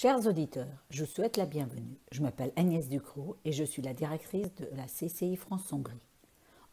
Chers auditeurs, je vous souhaite la bienvenue. Je m'appelle Agnès Ducrot et je suis la directrice de la CCI France-Hongrie.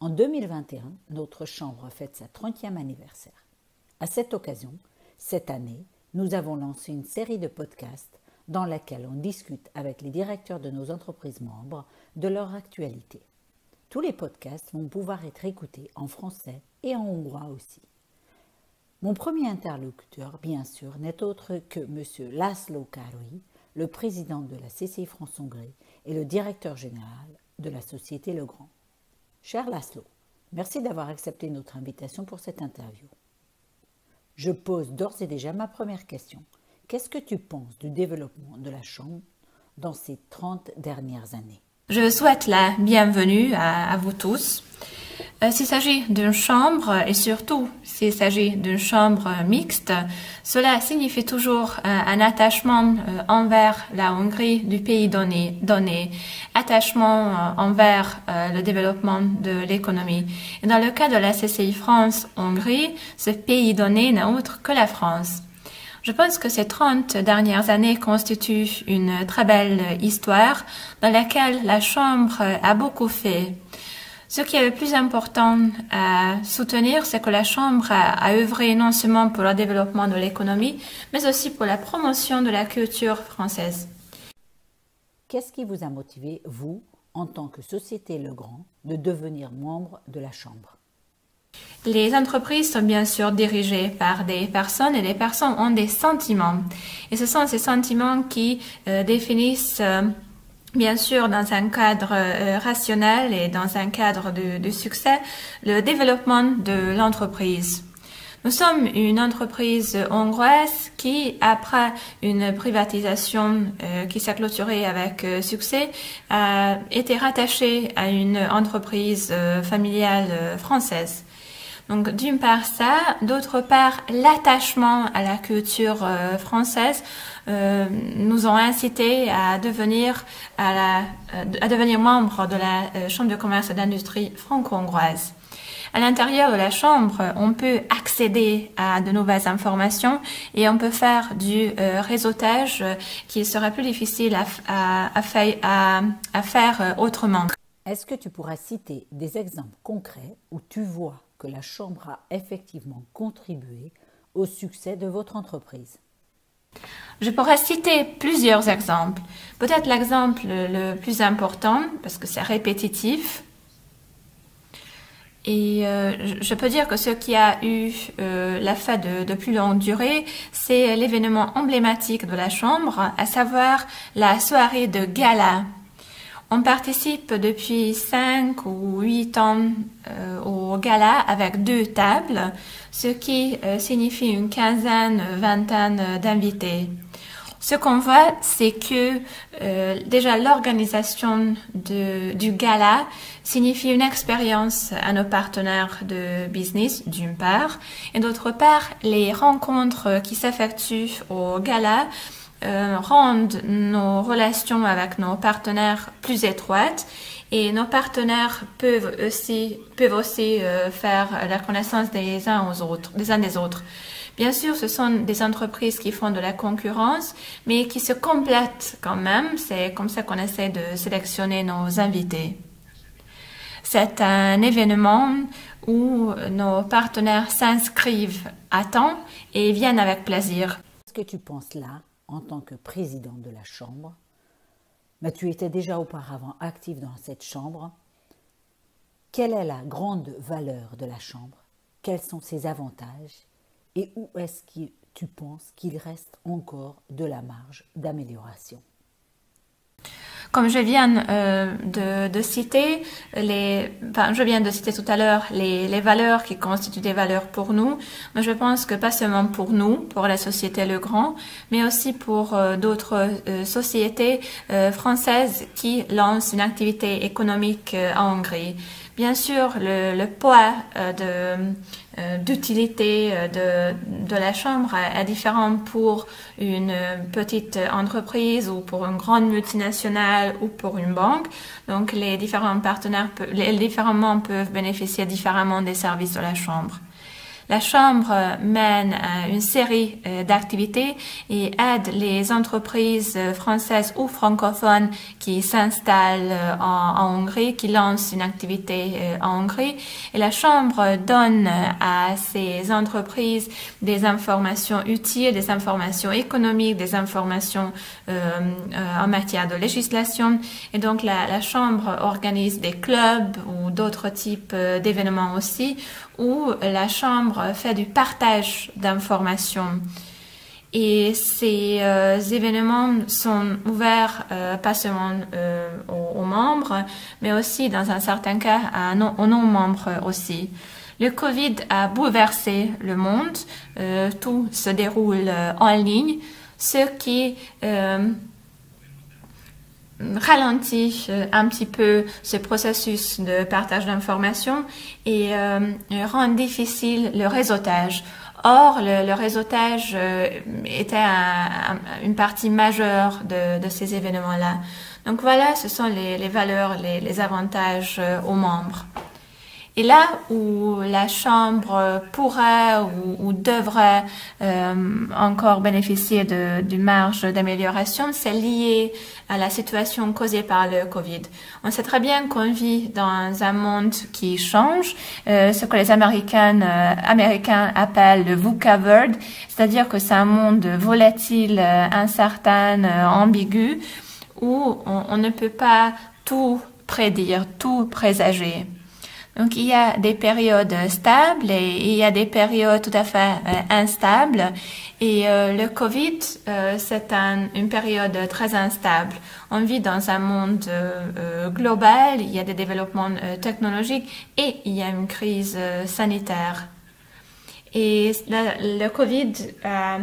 En 2021, notre chambre fête sa 30e anniversaire. À cette occasion, cette année, nous avons lancé une série de podcasts dans laquelle on discute avec les directeurs de nos entreprises membres de leur actualité. Tous les podcasts vont pouvoir être écoutés en français et en hongrois aussi. Mon premier interlocuteur, bien sûr, n'est autre que M. László Károly, le président de la CCI France-Hongrie et le directeur général de la société Legrand. Cher László, merci d'avoir accepté notre invitation pour cette interview. Je pose d'ores et déjà ma première question. Qu'est-ce que tu penses du développement de la Chambre dans ces 30 dernières années? Je souhaite la bienvenue à vous tous. S'il s'agit d'une chambre et surtout s'il s'agit d'une chambre mixte, cela signifie toujours un attachement envers la Hongrie du pays donné, attachement envers le développement de l'économie. Et dans le cas de la CCI France-Hongrie, ce pays donné n'est autre que la France. Je pense que ces 30 dernières années constituent une très belle histoire dans laquelle la Chambre a beaucoup fait. Ce qui est le plus important à soutenir, c'est que la Chambre a œuvré non seulement pour le développement de l'économie, mais aussi pour la promotion de la culture française. Qu'est-ce qui vous a motivé, vous, en tant que Société Legrand, de devenir membre de la Chambre? Les entreprises sont bien sûr dirigées par des personnes et les personnes ont des sentiments. Et ce sont ces sentiments qui définissent bien sûr, dans un cadre rationnel et dans un cadre de succès, le développement de l'entreprise. Nous sommes une entreprise hongroise qui, après une privatisation qui s'est clôturée avec succès, a été rattachée à une entreprise familiale française. Donc, d'une part ça, d'autre part, l'attachement à la culture française nous ont incité à devenir membre de la Chambre de commerce et d'industrie franco-hongroise. À l'intérieur de la Chambre, on peut accéder à de nouvelles informations et on peut faire du réseautage qui serait plus difficile à faire autrement. Est-ce que tu pourras citer des exemples concrets où tu vois que la Chambre a effectivement contribué au succès de votre entreprise? Je pourrais citer plusieurs exemples. Peut-être l'exemple le plus important, parce que c'est répétitif. Et je peux dire que ce qui a eu l'effet de plus longue durée, c'est l'événement emblématique de la Chambre, à savoir la soirée de gala. On participe depuis 5 ou 8 ans au gala avec 2 tables, ce qui signifie une quinzaine, vingtaine d'invités. Ce qu'on voit, c'est que déjà l'organisation du gala signifie une expérience à nos partenaires de business, d'une part, et d'autre part, les rencontres qui s'effectuent au gala rendent nos relations avec nos partenaires plus étroites et nos partenaires peuvent aussi faire la connaissance des uns des autres. Bien sûr, ce sont des entreprises qui font de la concurrence, mais qui se complètent quand même. C'est comme ça qu'on essaie de sélectionner nos invités. C'est un événement où nos partenaires s'inscrivent à temps et viennent avec plaisir. Qu'est-ce que tu penses là, en tant que président de la Chambre? Mais tu étais déjà auparavant actif dans cette Chambre. Quelle est la grande valeur de la Chambre? Quels sont ses avantages? Et où est-ce que tu penses qu'il reste encore de la marge d'amélioration? Comme je viens de citer, je viens de citer tout à l'heure les valeurs qui constituent des valeurs pour nous, mais je pense que pas seulement pour nous, pour la société Legrand, mais aussi pour d'autres sociétés françaises qui lancent une activité économique en Hongrie. Bien sûr, le poids d'utilité de la Chambre est différent pour une petite entreprise ou pour une grande multinationale ou pour une banque. Donc, les différents membres peuvent bénéficier différemment des services de la Chambre. La Chambre mène une série d'activités et aide les entreprises françaises ou francophones qui s'installent en Hongrie, qui lancent une activité en Hongrie. Et la Chambre donne à ces entreprises des informations utiles, des informations économiques, des informations en matière de législation. Et donc la Chambre organise des clubs ou d'autres types d'événements aussi, où la Chambre fait du partage d'informations. Et ces événements sont ouverts pas seulement aux membres, mais aussi dans un certain cas aux non-membres aussi. Le Covid a bouleversé le monde, tout se déroule en ligne, ce qui ralentit un petit peu ce processus de partage d'informations et rend difficile le réseautage. Or, le réseautage était une partie majeure de ces événements-là. Donc voilà, ce sont les valeurs, les avantages aux membres. Et là où la Chambre pourrait ou devrait encore bénéficier d'une marge d'amélioration, c'est lié à la situation causée par le Covid. On sait très bien qu'on vit dans un monde qui change, ce que les Américains appellent le VUCA world, c'est-à-dire que c'est un monde volatile, incertain, ambigu, où on ne peut pas tout prédire, tout présager. Donc, il y a des périodes stables et il y a des périodes tout à fait instables. Et le Covid, c'est une période très instable. On vit dans un monde global, il y a des développements technologiques et il y a une crise sanitaire. Et le Covid a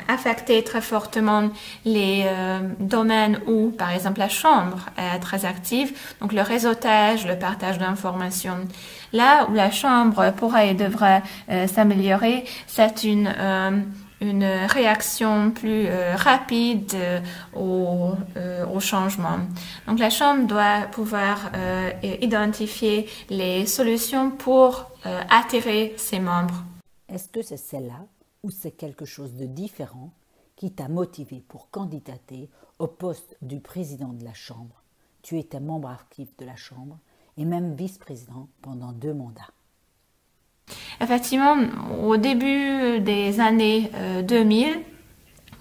affecté très fortement les domaines où, par exemple, la Chambre est très active, donc le réseautage, le partage d'informations. Là où la Chambre pourrait et devrait s'améliorer, c'est une réaction plus rapide au changement. Donc la Chambre doit pouvoir identifier les solutions pour attirer ses membres. Est-ce que c'est celle-là ou c'est quelque chose de différent qui t'a motivé pour candidater au poste du président de la Chambre? Tu étais membre actif de la Chambre et même vice-président pendant 2 mandats. Effectivement, au début des années 2000,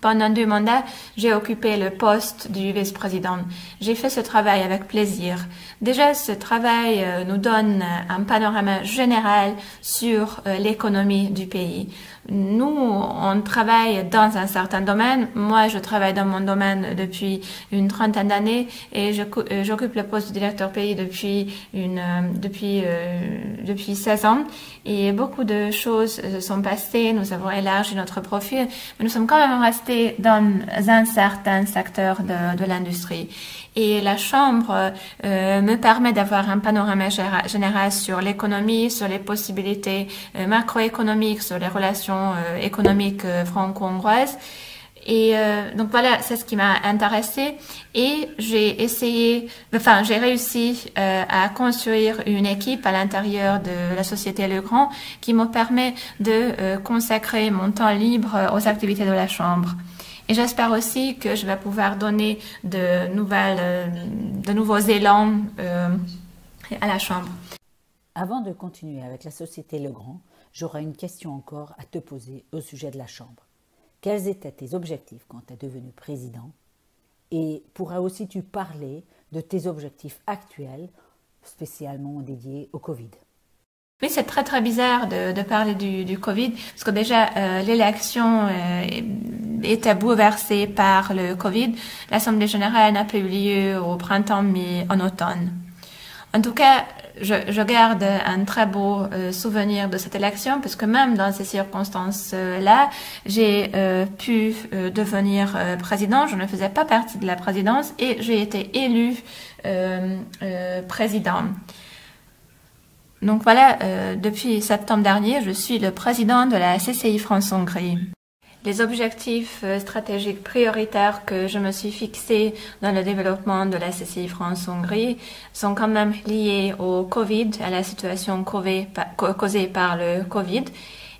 pendant 2 mandats, j'ai occupé le poste du vice-président. J'ai fait ce travail avec plaisir. Déjà, ce travail nous donne un panorama général sur l'économie du pays. Nous, on travaille dans un certain domaine. Moi, je travaille dans mon domaine depuis une 30aine d'années et j'occupe le poste de directeur pays depuis 16 ans. Et beaucoup de choses se sont passées. Nous avons élargi notre profil, mais nous sommes quand même restés dans un certain secteur de l'industrie. Et la Chambre me permet d'avoir un panorama général sur l'économie, sur les possibilités macroéconomiques, sur les relations économiques franco-hongroises. Et donc voilà, c'est ce qui m'a intéressée. Et j'ai réussi à construire une équipe à l'intérieur de la société Legrand qui me permet de consacrer mon temps libre aux activités de la Chambre. Et j'espère aussi que je vais pouvoir donner de nouveaux élans à la Chambre. Avant de continuer avec la Société Legrand, j'aurai une question encore à te poser au sujet de la Chambre. Quels étaient tes objectifs quand tu es devenu président? Et pourrais aussi-tu parler de tes objectifs actuels, spécialement dédiés au Covid? Oui, c'est très très bizarre de parler du Covid, parce que déjà l'élection était bouleversée par le Covid. L'Assemblée générale n'a pas eu lieu au printemps, mais en automne. En tout cas, je garde un très beau souvenir de cette élection, parce que même dans ces circonstances-là, j'ai pu devenir président. Je ne faisais pas partie de la présidence et j'ai été élu président. Donc voilà, depuis septembre dernier, je suis le président de la CCI France-Hongrie. les objectifs stratégiques prioritaires que je me suis fixés dans le développement de la CCI France-Hongrie sont quand même liés au Covid, à la situation causée par le Covid.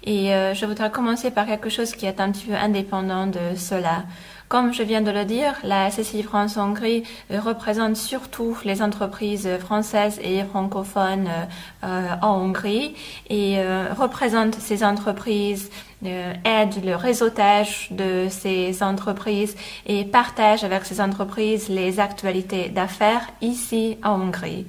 Et je voudrais commencer par quelque chose qui est un petit peu indépendant de cela. Comme je viens de le dire, la CCI France-Hongrie représente surtout les entreprises françaises et francophones en Hongrie et représente ces entreprises, aide le réseautage de ces entreprises et partage avec ces entreprises les actualités d'affaires ici en Hongrie.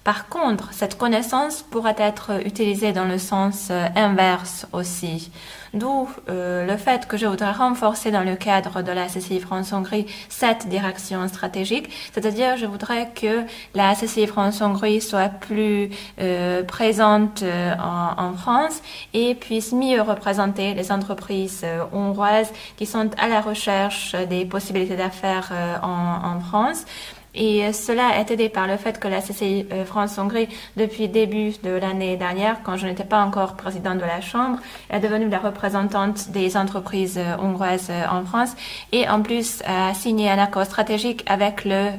Par contre, cette connaissance pourrait être utilisée dans le sens inverse aussi. D'où le fait que je voudrais renforcer dans le cadre de la CCI France-Hongrie cette direction stratégique, c'est-à-dire je voudrais que la CCI France-Hongrie soit plus présente en France et puisse mieux représenter les entreprises hongroises qui sont à la recherche des possibilités d'affaires en France. Et cela est aidé par le fait que la CCI France-Hongrie, depuis début de l'année dernière, quand je n'étais pas encore présidente de la Chambre, est devenue la représentante des entreprises hongroises en France et en plus a signé un accord stratégique avec le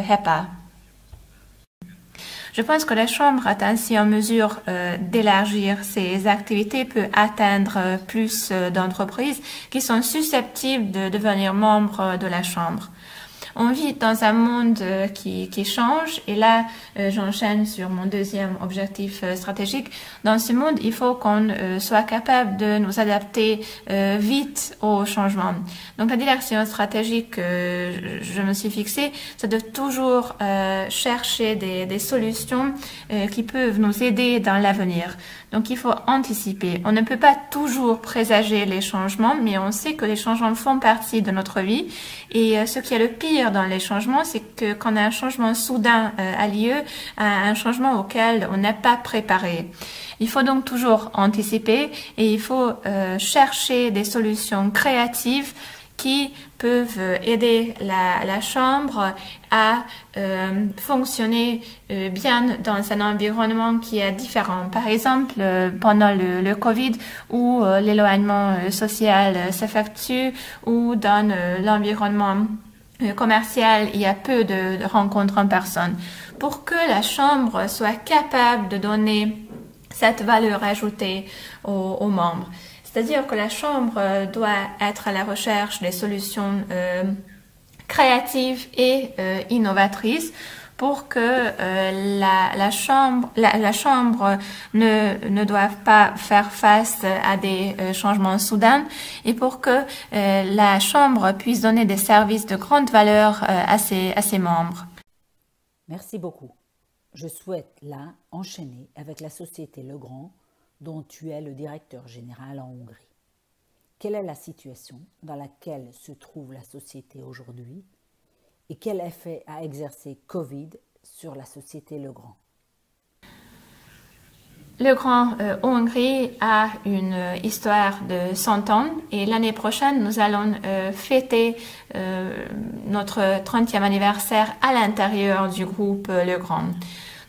HEPA. Je pense que la Chambre est ainsi en mesure d'élargir ses activités, peut atteindre plus d'entreprises qui sont susceptibles de devenir membres de la Chambre. On vit dans un monde qui change et là, j'enchaîne sur mon deuxième objectif stratégique. Dans ce monde, il faut qu'on soit capable de nous adapter vite aux changements. Donc la direction stratégique que je me suis fixée, c'est de toujours chercher des solutions qui peuvent nous aider dans l'avenir. Donc il faut anticiper. On ne peut pas toujours présager les changements, mais on sait que les changements font partie de notre vie. Et ce qui est le pire dans les changements, c'est que quand un changement soudain a lieu, un changement auquel on n'est pas préparé. Il faut donc toujours anticiper et il faut chercher des solutions créatives qui peuvent aider la Chambre à fonctionner bien dans un environnement qui est différent. Par exemple, pendant le Covid, où l'éloignement social s'effectue, ou dans l'environnement commercial, il y a peu de rencontres en personne. Pour que la Chambre soit capable de donner cette valeur ajoutée aux membres. C'est-à-dire que la Chambre doit être à la recherche des solutions créatives et innovatrices pour que la Chambre ne doive pas faire face à des changements soudains et pour que la Chambre puisse donner des services de grande valeur à ses membres. Merci beaucoup. Je souhaite là enchaîner avec la société Legrand, dont tu es le directeur général en Hongrie. Quelle est la situation dans laquelle se trouve la société aujourd'hui et quel effet a exercé Covid sur la société Legrand? Legrand Hongrie a une histoire de 100 ans et l'année prochaine, nous allons fêter notre 30e anniversaire à l'intérieur du groupe Legrand.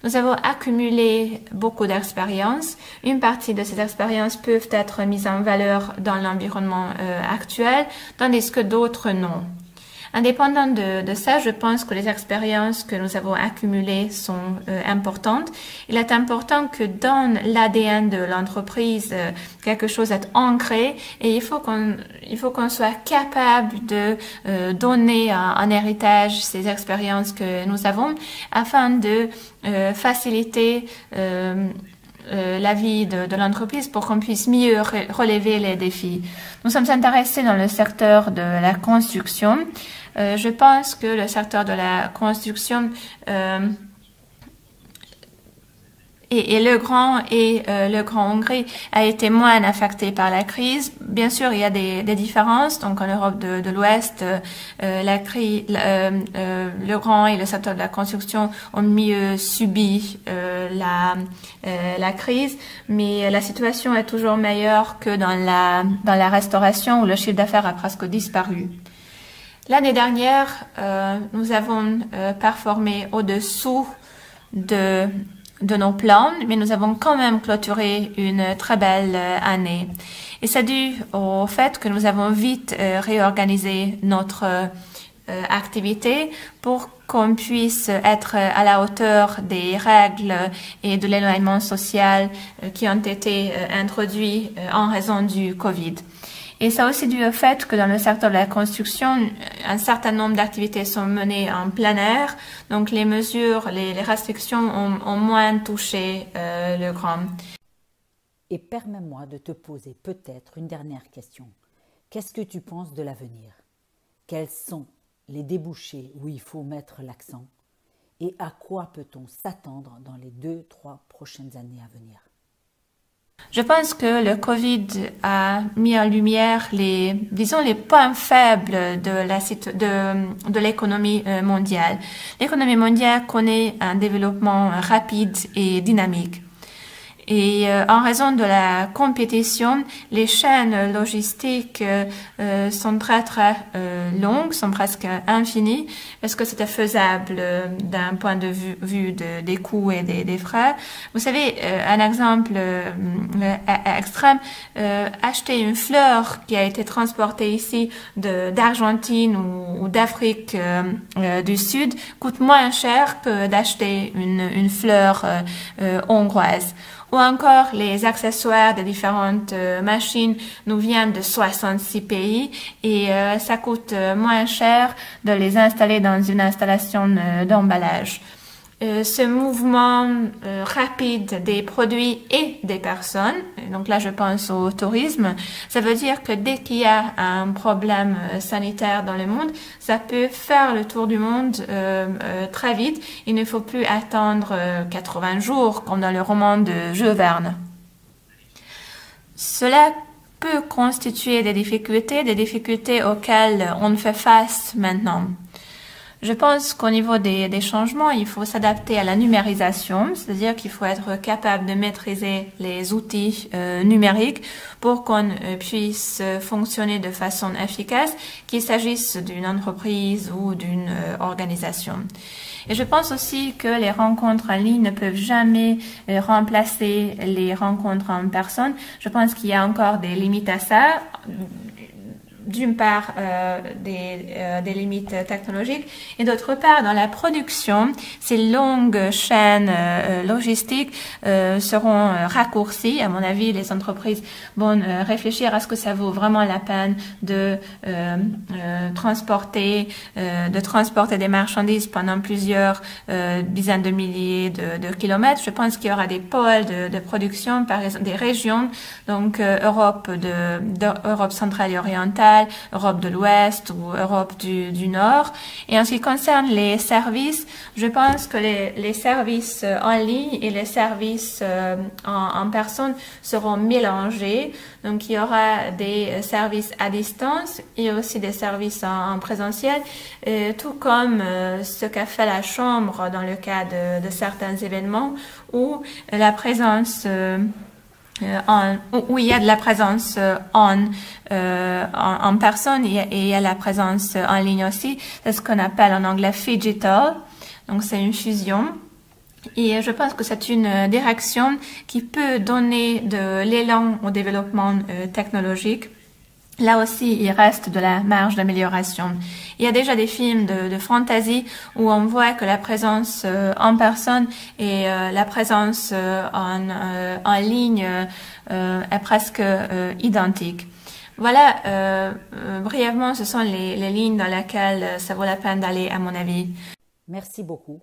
Nous avons accumulé beaucoup d'expériences. Une partie de ces expériences peuvent être mises en valeur dans l'environnement actuel, tandis que d'autres non. Indépendant de ça, je pense que les expériences que nous avons accumulées sont importantes. Il est important que dans l'ADN de l'entreprise, quelque chose est ancré et il faut qu'on soit capable de donner en héritage ces expériences que nous avons afin de faciliter la vie de l'entreprise pour qu'on puisse mieux relever les défis. Nous sommes intéressés dans le secteur de la construction. Je pense que le secteur de la construction et Legrand Hongrie a été moins affecté par la crise. Bien sûr, il y a des différences. Donc, en Europe de l'Ouest, Legrand et le secteur de la construction ont mieux subi la crise, mais la situation est toujours meilleure que dans la restauration où le chiffre d'affaires a presque disparu. L'année dernière, nous avons performé au-dessous de de nos plans, mais nous avons quand même clôturé une très belle année. Et c'est dû au fait que nous avons vite réorganisé notre activité pour qu'on puisse être à la hauteur des règles et de l'éloignement social qui ont été introduits en raison du Covid. Et ça aussi dû au fait que dans le secteur de la construction, un certain nombre d'activités sont menées en plein air, donc les mesures, les restrictions ont moins touché le grand. Et permets-moi de te poser peut-être une dernière question. Qu'est-ce que tu penses de l'avenir? Quels sont les débouchés où il faut mettre l'accent? Et à quoi peut-on s'attendre dans les 2-3 prochaines années à venir? Je pense que le Covid a mis en lumière les points faibles de l'économie mondiale. L'économie mondiale connaît un développement rapide et dynamique. Et en raison de la compétition, les chaînes logistiques sont très longues, sont presque infinies. Est-ce que c'était faisable d'un point de vue des coûts et des frais? Vous savez, un exemple extrême, acheter une fleur qui a été transportée ici d'Argentine ou d'Afrique du Sud coûte moins cher que d'acheter une fleur hongroise. Ou encore, les accessoires de différentes machines nous viennent de 66 pays et ça coûte moins cher de les installer dans une installation d'emballage. Ce mouvement rapide des produits et des personnes, donc là je pense au tourisme, ça veut dire que dès qu'il y a un problème sanitaire dans le monde, ça peut faire le tour du monde très vite. Il ne faut plus attendre 80 jours comme dans le roman de Jules Verne. Cela peut constituer des difficultés auxquelles on fait face maintenant. Je pense qu'au niveau des changements, il faut s'adapter à la numérisation, c'est-à-dire qu'il faut être capable de maîtriser les outils numériques pour qu'on puisse fonctionner de façon efficace, qu'il s'agisse d'une entreprise ou d'une organisation. Et je pense aussi que les rencontres en ligne ne peuvent jamais remplacer les rencontres en personne. Je pense qu'il y a encore des limites à ça. D'une part des limites technologiques et d'autre part dans la production, ces longues chaînes logistiques seront raccourcies. À mon avis, les entreprises vont réfléchir à ce que ça vaut vraiment la peine de transporter des marchandises pendant plusieurs dizaines de milliers de kilomètres. Je pense qu'il y aura des pôles de production, par exemple des régions, donc Europe centrale et orientale, Europe de l'Ouest ou Europe du Nord. Et en ce qui concerne les services, je pense que les services en ligne et les services en personne seront mélangés. Donc il y aura des services à distance et aussi des services en présentiel, tout comme ce qu'a fait la Chambre dans le cas de certains événements où la présence où il y a de la présence en personne et il y a la présence en ligne aussi. C'est ce qu'on appelle en anglais phygital. Donc c'est une fusion. Et je pense que c'est une direction qui peut donner de l'élan au développement technologique. Là aussi, il reste de la marge d'amélioration. Il y a déjà des films de fantasy où on voit que la présence en personne et la présence en ligne est presque identique. Voilà, brièvement, ce sont les lignes dans lesquelles ça vaut la peine d'aller, à mon avis. Merci beaucoup.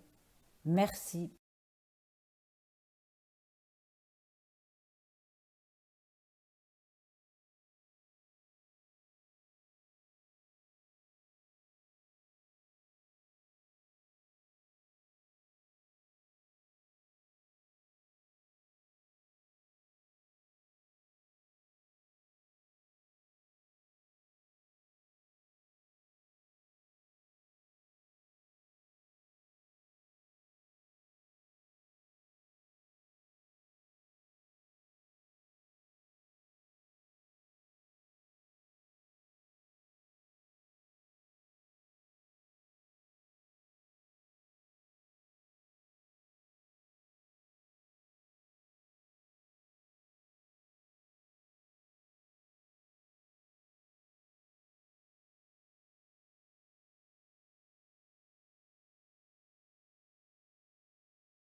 Merci